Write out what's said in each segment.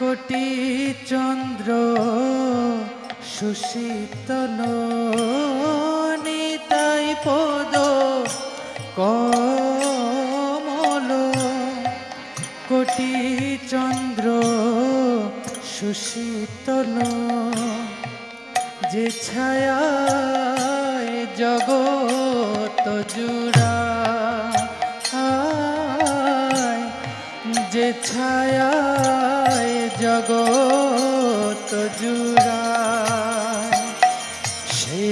কোটি চন্দ্র সুশীতল নিতাই পদ কমল। কোটি চন্দ্র সুশীতল যে ছায়ায় জগৎ জুড়া, যে ছায়ায় জগৎ জুড়ায়, সে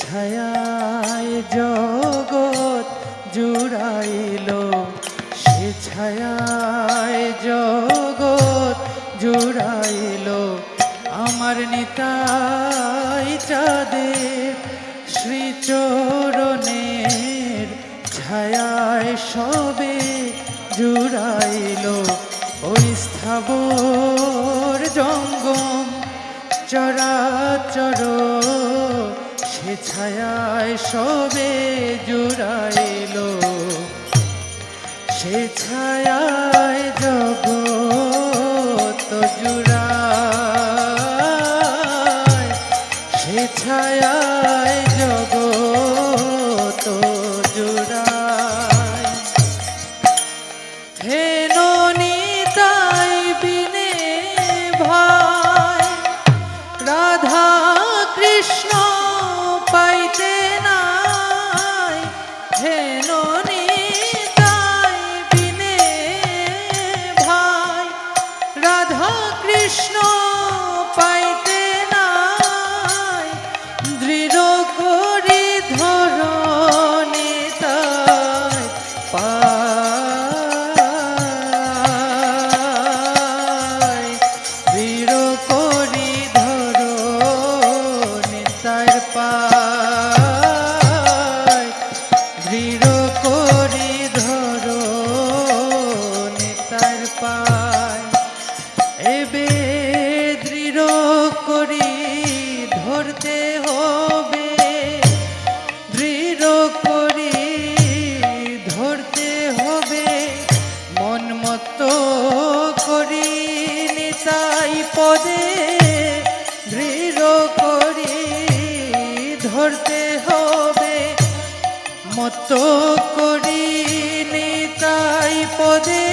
ছায়ায় জগৎ জুড়াইল, সে ছায়ায় জগৎ জুড়াইল। আমার নিতাই চাঁদের শ্রীচরণের ছায়ায় সবে জুড়াইল। ওই স্থাবর জঙ্গম চরাচর সে ছায়ায় সবে জুড়াইল, সে ছায়ায় জগৎ জুড়ায়, সে ছায়ায় জগৎ জুড়ায়। হে নিতাই বিনে ভাই রাধা কৃষ্ণ পাইতে নাই, হে নিতাই বিনে ভাই রাধা কৃষ্ণ পাইতে নাই। দৃঢ় করি ধর নিতাই পাই, দৃঢ় করি ধর নিতাই পাই, দৃঢ় করি ধর নিতাই পাই। এবে দৃঢ় করি ধরতে হবে, দৃঢ় করি ধরতে হবে। মন মতো করি নিতাই পদে দৃঢ় করি ধরতে হবে। মতো করি নিতাই পদে